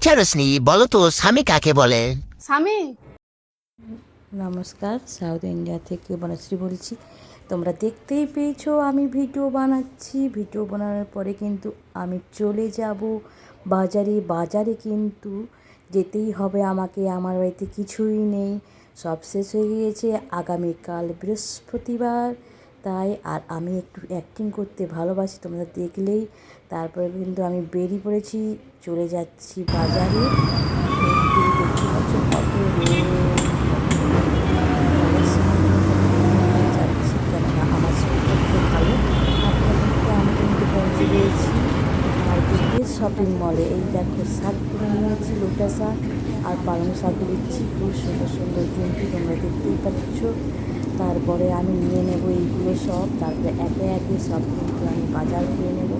আচ্ছা রোশনি, বলো তো স্বামী কাকে বলে? স্বামী। নমস্কার, সাউথ ইন্ডিয়া থেকে বনশ্রী বলছি। তোমরা দেখতেই পেয়েছো আমি ভিডিও বানাচ্ছি। ভিডিও বানানোর পরে কিন্তু আমি চলে যাব বাজারে। বাজারে কিন্তু যেতেই হবে আমাকে, আমার বাড়িতে কিছুই নেই, সব শেষ হয়ে গিয়েছে। আগামীকাল বৃহস্পতিবার, তাই আর আমি একটু অ্যাক্টিং করতে ভালোবাসি, তোমরা দেখলেই। তারপরে কিন্তু আমি বেরিয়ে পড়েছি, চলে যাচ্ছি বাজারে। কিন্তু দেখতে পাচ্ছ কত যাচ্ছি, কেননা আমার শরীরটা খুব ভালো। আপনাদেরকে আমি কিন্তু পৌঁছে গিয়েছি মার্কেটে, শপিং মলে। এই দেখো শাক কিনে নিয়েছি, লোটা শাক আর পালং শাক নিচ্ছি, খুব সুন্দর সুন্দর কিন্তু তোমরা দেখতেই পাচ্ছ। তারপরে আমি নিয়ে নেব এইগুলো সব, তারপরে একে একে সব কিন্তু আমি বাজার করে নেব।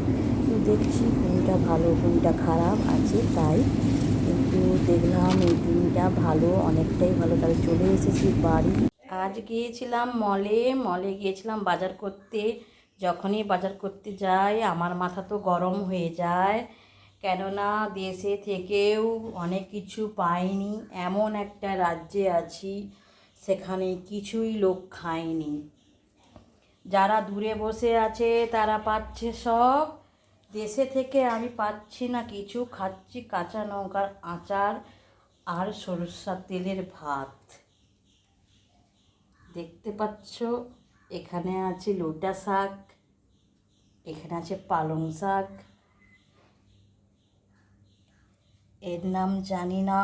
তো দেখছি কোনটা ভালো কোনটা খারাপ আছে, তাই কিন্তু দেখলাম এই দিনটা ভালো, অনেকটাই ভালো। তাহলে চলে এসেছি বাড়ি। আজ গিয়েছিলাম মলে গিয়েছিলাম বাজার করতে। যখনই বাজার করতে যাই আমার মাথা তো গরম হয়ে যায়, কেননা দেশে থেকেও অনেক কিছু পাইনি। এমন একটা রাজ্যে আছি সেখানে কিছুই লোক খায়নি। যারা দূরে বসে আছে তারা পাচ্ছে সব, দেশে থেকে আমি পাচ্ছি না কিছু। খাচ্ছি কাঁচা লঙ্কার আচার আর সরষের তেলের ভাত। দেখতে পাচ্ছ এখানে আছে লোটা শাক, এখানে আছে পালং শাক, এর নাম জানি না।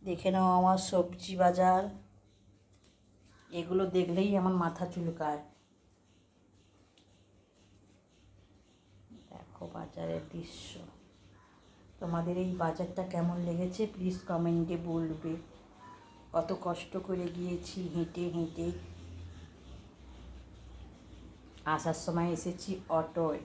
দেখে নাও আমার সবজি বাজার, এগুলো দেখলেই আমার মাথা চুলকায়। দেখো বাজারের দৃশ্য। তোমাদের এই বাজারটা কেমন লেগেছে প্লিজ কমেন্টে বলবে। কত কষ্ট করে গিয়েছি হেঁটে হেঁটে, আসার সময় এসেছি অটোয়।